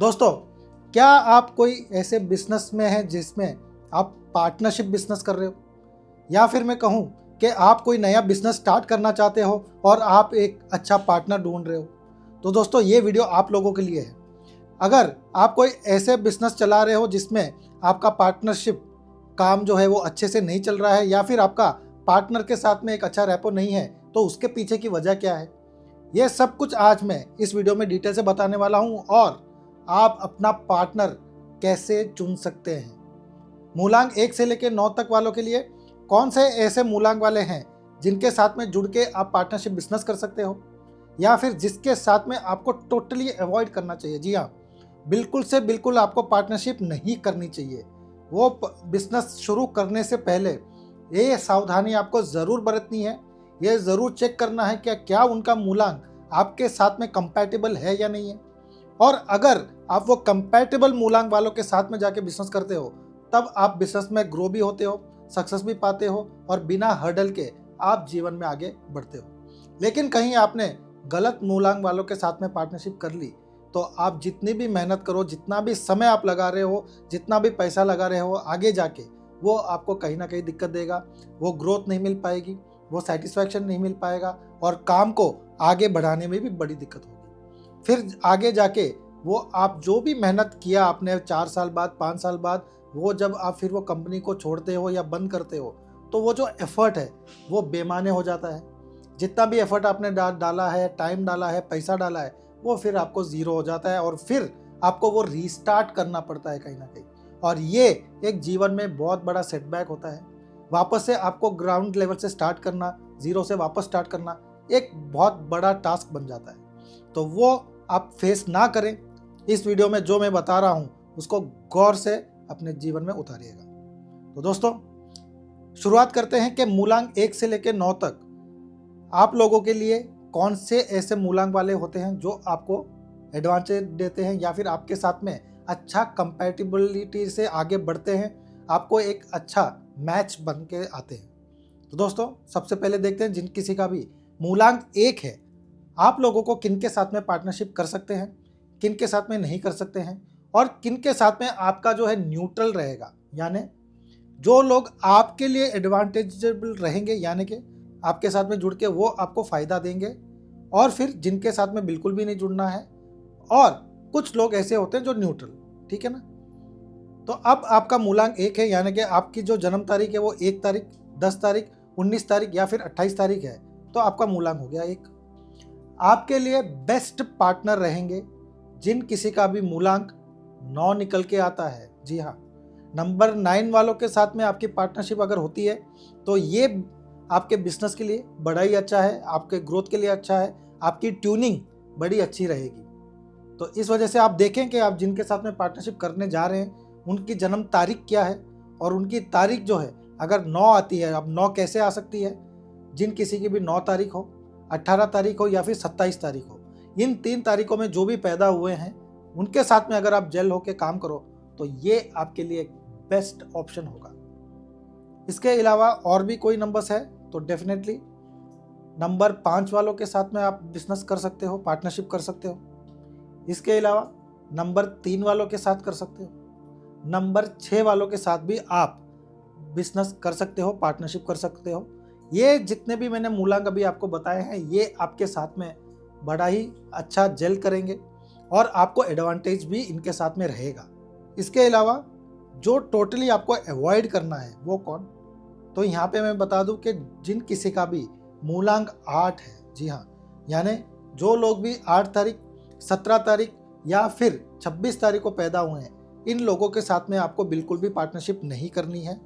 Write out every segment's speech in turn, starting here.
दोस्तों, क्या आप कोई ऐसे बिजनेस में हैं जिसमें आप पार्टनरशिप बिजनेस कर रहे हो, या फिर मैं कहूं कि आप कोई नया बिजनेस स्टार्ट करना चाहते हो और आप एक अच्छा पार्टनर ढूंढ रहे हो? तो दोस्तों, ये वीडियो आप लोगों के लिए है। अगर आप कोई ऐसे बिजनेस चला रहे हो जिसमें आपका पार्टनरशिप काम जो है वो अच्छे से नहीं चल रहा है, या फिर आपका पार्टनर के साथ में एक अच्छा रैपो नहीं है, तो उसके पीछे की वजह क्या है, ये सब कुछ आज मैं इस वीडियो में डिटेल से बताने वाला हूं। और आप अपना पार्टनर कैसे चुन सकते हैं, मूलांक 1 से लेकर 9 तक वालों के लिए कौन से ऐसे मूलांक वाले हैं जिनके साथ में जुड़ के आप पार्टनरशिप बिजनेस कर सकते हो, या फिर जिसके साथ में आपको टोटली अवॉइड करना चाहिए। जी हाँ, बिल्कुल से बिल्कुल आपको पार्टनरशिप नहीं करनी चाहिए। वो बिजनेस शुरू करने से पहले ये सावधानी आपको ज़रूर बरतनी है। ये ज़रूर चेक करना है कि क्या उनका मूलांक आपके साथ में कंपैटिबल है या नहीं है। और अगर आप वो कंपैटिबल मूलांक वालों के साथ में जाके बिजनेस करते हो, तब आप बिजनेस में ग्रो भी होते हो, सक्सेस भी पाते हो, और बिना हर्डल के आप जीवन में आगे बढ़ते हो। लेकिन कहीं आपने गलत मूलांक वालों के साथ में पार्टनरशिप कर ली, तो आप जितनी भी मेहनत करो, जितना भी समय आप लगा रहे हो, जितना भी पैसा लगा रहे हो, आगे जाके वो आपको कहीं ना कहीं दिक्कत देगा। वो ग्रोथ नहीं मिल पाएगी, वो सेटिस्फैक्शन नहीं मिल पाएगा, और काम को आगे बढ़ाने में भी बड़ी दिक्कत होगी। फिर आगे जाके वो आप जो भी मेहनत किया आपने 4 साल बाद, 5 साल बाद, वो जब आप फिर वो कंपनी को छोड़ते हो या बंद करते हो, तो वो जो एफर्ट है वो बेमाने हो जाता है। जितना भी एफर्ट आपने डाला है, टाइम डाला है, पैसा डाला है, वो फिर आपको ज़ीरो हो जाता है, और फिर आपको वो रीस्टार्ट करना पड़ता है कहीं ना कहीं। और ये एक जीवन में बहुत बड़ा सेटबैक होता है। वापस से आपको ग्राउंड लेवल से स्टार्ट करना, ज़ीरो से वापस स्टार्ट करना, एक बहुत बड़ा टास्क बन जाता है। तो वो आप फेस ना करें। इस वीडियो में जो मैं बता रहा हूं उसको गौर से अपने जीवन में उतारिएगा। तो दोस्तों, शुरुआत करते हैं कि मूलांक 1 से लेकर 9 तक आप लोगों के लिए कौन से ऐसे मूलांक वाले होते हैं जो आपको एडवांटेज देते हैं, या फिर आपके साथ में अच्छा कंपैटिबिलिटी से आगे बढ़ते हैं, आपको एक अच्छा मैच बन के आते हैं। तो दोस्तों, सबसे पहले देखते हैं जिन किसी का भी मूलांक 1 है, आप लोगों को किन के साथ में पार्टनरशिप कर सकते हैं, किन के साथ में नहीं कर सकते हैं, और किन के साथ में आपका जो है न्यूट्रल रहेगा। यानी जो लोग आपके लिए एडवांटेजेबल रहेंगे, यानी कि आपके साथ में जुड़ के वो आपको फ़ायदा देंगे, और फिर जिनके साथ में बिल्कुल भी नहीं जुड़ना है। और कुछ लोग ऐसे होते हैं जो न्यूट्रल, ठीक है ना। तो अब आपका मूलांक 1 है, यानी कि आपकी जो जन्म तारीख है वो 1 तारीख, 10 तारीख, 19 तारीख या फिर 28 तारीख है, तो आपका मूलांक हो गया 1। आपके लिए बेस्ट पार्टनर रहेंगे जिन किसी का भी मूलांक 9 निकल के आता है। जी हाँ, नंबर 9 वालों के साथ में आपकी पार्टनरशिप अगर होती है, तो ये आपके बिजनेस के लिए बड़ा ही अच्छा है, आपके ग्रोथ के लिए अच्छा है, आपकी ट्यूनिंग बड़ी अच्छी रहेगी। तो इस वजह से आप देखें कि आप जिनके साथ में पार्टनरशिप करने जा रहे हैं उनकी जन्म तारीख क्या है, और उनकी तारीख जो है अगर 9 आती है, अब 9 कैसे आ सकती है, जिन किसी की भी 9 तारीख हो, 18 तारीख हो या फिर 27 तारीख हो, इन 3 तारीखों में जो भी पैदा हुए हैं उनके साथ में अगर आप जेल होकर काम करो, तो ये आपके लिए एक बेस्ट ऑप्शन होगा। इसके अलावा और भी कोई नंबर्स है तो डेफिनेटली नंबर 5 वालों के साथ में आप बिजनेस कर सकते हो, पार्टनरशिप कर सकते हो। इसके अलावा नंबर 3 वालों के साथ कर सकते हो, नंबर 6 वालों के साथ भी आप बिजनेस कर सकते हो, पार्टनरशिप कर सकते हो। ये जितने भी मैंने मूलांक अभी आपको बताए हैं, ये आपके साथ में बड़ा ही अच्छा जेल करेंगे, और आपको एडवांटेज भी इनके साथ में रहेगा। इसके अलावा जो टोटली आपको अवॉइड करना है वो कौन, तो यहाँ पे मैं बता दूं कि जिन किसी का भी मूलांक 8 है, जी हाँ, यानी जो लोग भी 8 तारीख, 17 तारीख या फिर 26 तारीख को पैदा हुए हैं, इन लोगों के साथ में आपको बिल्कुल भी पार्टनरशिप नहीं करनी है,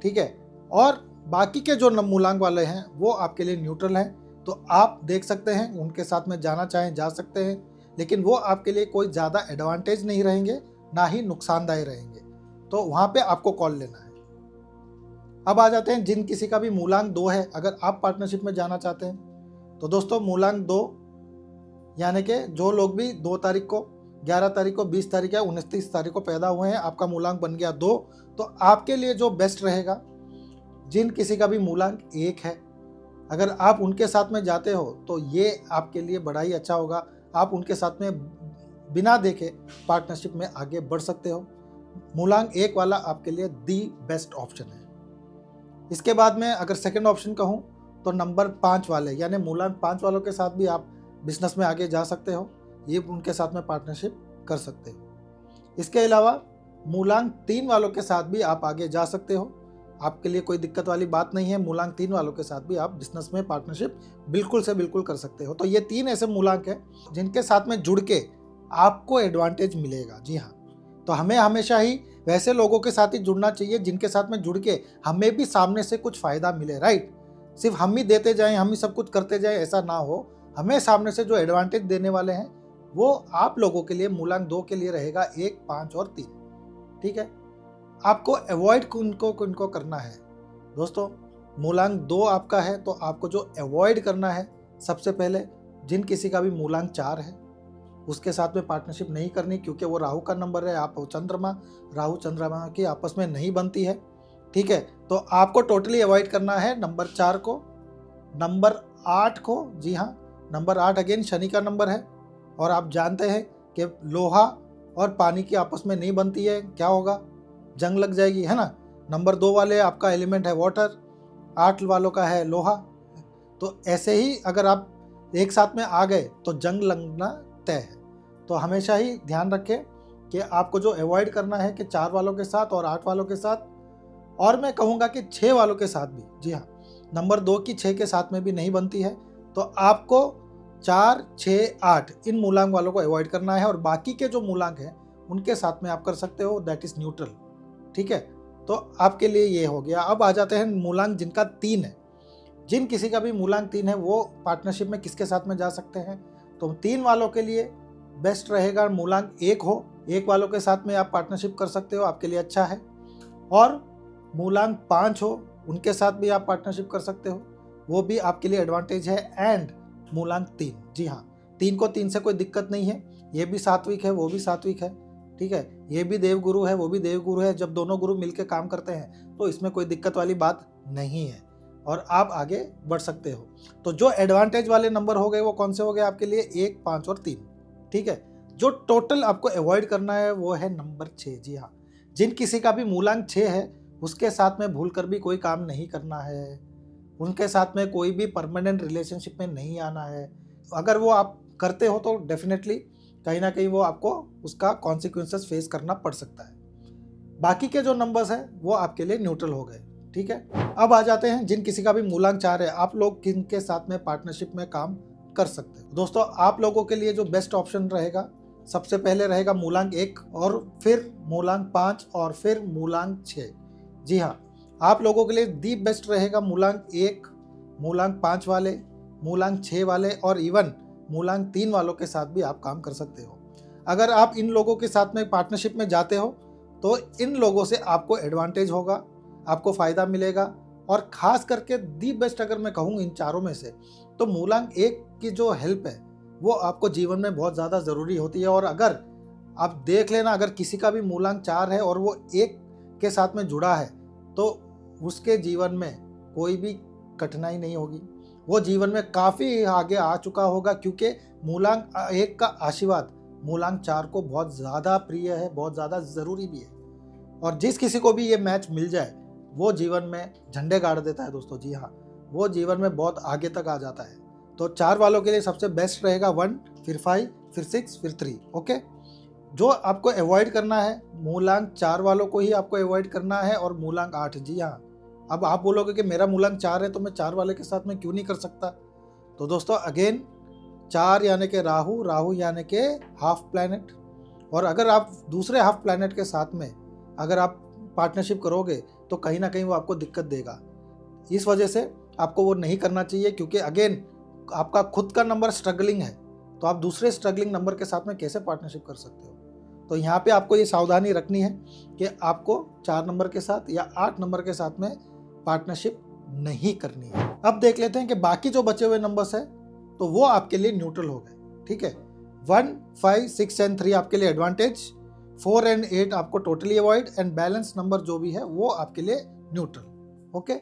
ठीक है। और बाकी के जो मूलांक वाले हैं वो आपके लिए न्यूट्रल हैं, तो आप देख सकते हैं, उनके साथ में जाना चाहें जा सकते हैं, लेकिन वो आपके लिए कोई ज़्यादा एडवांटेज नहीं रहेंगे, ना ही नुकसानदायी रहेंगे, तो वहाँ पे आपको कॉल लेना है। अब आ जाते हैं जिन किसी का भी मूलांक 2 है, अगर आप पार्टनरशिप में जाना चाहते हैं, तो दोस्तों मूलांक 2 यानी कि जो लोग भी 2 तारीख को, 11 तारीख को, 20 तारीख या 29 तारीख को पैदा हुए हैं, आपका मूलांक बन गया 2, तो आपके लिए जो बेस्ट रहेगा, जिन किसी का भी मूलांक 1 है, अगर आप उनके साथ में जाते हो तो ये आपके लिए बड़ा ही अच्छा होगा। आप उनके साथ में बिना देखे पार्टनरशिप में आगे बढ़ सकते हो। मूलांक 1 वाला आपके लिए दी बेस्ट ऑप्शन है। इसके बाद में अगर सेकंड ऑप्शन कहूँ तो नंबर 5 वाले यानी मूलांक 5 वालों के साथ भी आप बिजनेस में आगे जा सकते हो, ये उनके साथ में पार्टनरशिप कर सकते हो। इसके अलावा मूलांक 3 वालों के साथ भी आप आगे जा सकते हो, आपके लिए कोई दिक्कत वाली बात नहीं है। मूलांक 3 वालों के साथ भी आप बिजनेस में पार्टनरशिप बिल्कुल से बिल्कुल कर सकते हो। तो ये 3 ऐसे मूलांक हैं जिनके साथ में जुड़ के आपको एडवांटेज मिलेगा। जी हाँ, तो हमें हमेशा ही वैसे लोगों के साथ ही जुड़ना चाहिए जिनके साथ में जुड़ के हमें भी सामने से कुछ फायदा मिले, राइट। सिर्फ हम ही देते जाएं, हम ही सब कुछ करते जाएं, ऐसा ना हो। हमें सामने से जो एडवांटेज देने वाले हैं वो आप लोगों के लिए मूलांक 2 के लिए रहेगा 1, 5 और 3। ठीक है, आपको अवॉइड किनको करना है दोस्तों। मूलांक 2 आपका है तो आपको जो अवॉइड करना है, सबसे पहले जिन किसी का भी मूलांक 4 है उसके साथ में पार्टनरशिप नहीं करनी, क्योंकि वो राहु का नंबर है। आप राहु चंद्रमा की आपस में नहीं बनती है। ठीक है, तो आपको टोटली अवॉइड करना है नंबर 4 को, नंबर 8 को। जी हाँ, नंबर 8 अगेन शनि का नंबर है और आप जानते हैं कि लोहा और पानी की आपस में नहीं बनती है, क्या होगा, जंग लग जाएगी, है ना। नंबर 2 वाले आपका एलिमेंट है वाटर, 8 वालों का है लोहा। तो ऐसे ही अगर आप एक साथ में आ गए तो जंग लगना तय है। तो हमेशा ही ध्यान रखें कि आपको जो अवॉइड करना है कि 4 वालों के साथ और 8 वालों के साथ, और मैं कहूँगा कि 6 वालों के साथ भी। जी हाँ, नंबर 2 की 6 के साथ में भी नहीं बनती है, तो आपको 4, 6, 8 इन मूलांक वालों को अवॉइड करना है और बाकी के जो मूलांक हैं उनके साथ में आप कर सकते हो, दैट इज न्यूट्रल। ठीक है, तो आपके लिए ये हो गया। अब आ जाते हैं मूलांक जिनका 3 है। जिन किसी का भी मूलांक 3 है वो पार्टनरशिप में किसके साथ में जा सकते हैं, तो 3 वालों के लिए बेस्ट रहेगा मूलांक 1 हो, 1 वालों के साथ में आप पार्टनरशिप कर सकते हो, आपके लिए अच्छा है। और मूलांक 5 हो, उनके साथ भी आप पार्टनरशिप कर सकते हो, वो भी आपके लिए एडवांटेज है। एंड मूलांक 3, जी हाँ, 3 को 3 से कोई दिक्कत नहीं है, ये भी सात्विक है, वो भी सात्विक है। ठीक है, ये भी देवगुरु है, वो भी देवगुरु है। जब दोनों गुरु मिलकर काम करते हैं तो इसमें कोई दिक्कत वाली बात नहीं है और आप आगे बढ़ सकते हो। तो जो एडवांटेज वाले नंबर हो गए वो कौन से हो गए आपके लिए, 1, 5 और 3। ठीक है, जो टोटल आपको अवॉइड करना है वो है नंबर 6। जी हाँ, जिन किसी का भी मूलांक 6 है उसके साथ में भूल कर भी कोई काम नहीं करना है, उनके साथ में कोई भी परमानेंट रिलेशनशिप में नहीं आना है। अगर वो आप करते हो तो डेफिनेटली कहीं ना कहीं वो आपको उसका कॉन्सिक्वेंसेस फेस करना पड़ सकता है। बाकी के जो नंबर्स हैं वो आपके लिए न्यूट्रल हो गए। ठीक है, अब आ जाते हैं जिन किसी का भी मूलांक 4 है, आप लोग किन के साथ में पार्टनरशिप में काम कर सकते हो। दोस्तों, आप लोगों के लिए जो बेस्ट ऑप्शन रहेगा, सबसे पहले रहेगा मूलांक 1 और फिर मूलांक 5 और फिर मूलांक 6। जी हाँ, आप लोगों के लिए दी बेस्ट रहेगा मूलांक 1, मूलांक 5 वाले, मूलांक 6 वाले और इवन मूलांक 3 वालों के साथ भी आप काम कर सकते हो। अगर आप इन लोगों के साथ में पार्टनरशिप में जाते हो तो इन लोगों से आपको एडवांटेज होगा, आपको फ़ायदा मिलेगा। और ख़ास करके दी बेस्ट अगर मैं कहूँ इन चारों में से, तो मूलांक 1 की जो हेल्प है वो आपको जीवन में बहुत ज़्यादा ज़रूरी होती है। और अगर आप देख लेना, अगर किसी का भी मूलांक 4 है और वो 1 के साथ में जुड़ा है तो उसके जीवन में कोई भी कठिनाई नहीं होगी, वो जीवन में काफ़ी आगे आ चुका होगा, क्योंकि मूलांक 1 का आशीर्वाद मूलांक 4 को बहुत ज़्यादा प्रिय है, बहुत ज़्यादा ज़रूरी भी है। और जिस किसी को भी ये मैच मिल जाए वो जीवन में झंडे गाड़ देता है दोस्तों। जी हाँ, वो जीवन में बहुत आगे तक आ जाता है। तो 4 वालों के लिए सबसे बेस्ट रहेगा 1, फिर 5, फिर 6, फिर 3। ओके, जो आपको अवॉइड करना है मूलांक 4 वालों को ही आपको अवॉइड करना है और मूलांक 8। जी हाँ, अब आप बोलोगे कि मेरा मूलांक 4 है तो मैं 4 वाले के साथ में क्यों नहीं कर सकता। तो दोस्तों अगेन 4 यानी कि राहु, राहु यानी कि हाफ प्लैनेट, और अगर आप दूसरे हाफ प्लैनेट के साथ में अगर आप पार्टनरशिप करोगे तो कहीं ना कहीं वो आपको दिक्कत देगा। इस वजह से आपको वो नहीं करना चाहिए, क्योंकि अगेन आपका खुद का नंबर स्ट्रगलिंग है तो आप दूसरे स्ट्रगलिंग नंबर के साथ में कैसे पार्टनरशिप कर सकते हो। तो यहाँ पे आपको ये सावधानी रखनी है कि आपको 4 नंबर के साथ या 8 नंबर के साथ में पार्टनरशिप नहीं करनी है। अब देख लेते हैं कि बाकी जो बचे हुए नंबर्स हैं तो वो आपके लिए न्यूट्रल हो गए। ठीक है, 1, 5, 6 एंड 3 आपके लिए एडवांटेज, 4 एंड 8 आपको totally avoid, and balance number जो भी है वो आपके लिए न्यूट्रल। ओके।